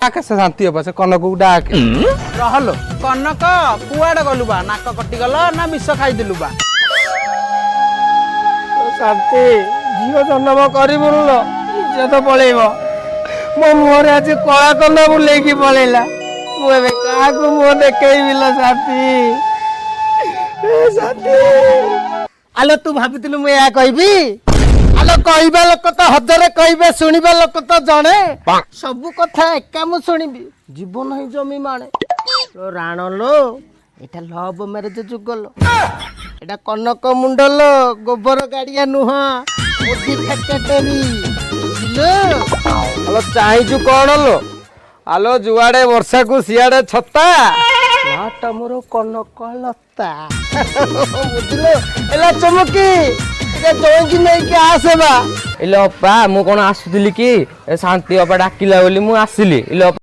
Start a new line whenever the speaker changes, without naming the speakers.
डाके से शांति हो से कनक को डाके
रहलो कनक कुआडे गलु बा नाक कटि गल ना विष खाइदिलु बा
शांति झील जन्म करबुल इज्जत पलैब मो मुहर आज कला कंदा बुलेकी पलैला मुझे क्या मुह देखी शांति शांति आलो तू भाभी मुझे कहबी आलो कहवा लोक तो हजारे कहबे शुणा लोक तो जड़े सबू कथा एका मु शुणबी जीवन ही जमी माणे राण लो एटा लव मैरेज जुग लो एटा कनक मुंड लो गोबर गाड़िया नुह मोदी फैक्टरी
आलो चाहू कौन लो आलो जुआड़े वर्षा को सियाड़े छत्ता
नाट मोर कनक लता बुझलो एला चमकी जोगी नहीं के आसेबा
इले अपा मु कोन आसुतिली कि शांति अपा डाकिला बोली मु आसिली इले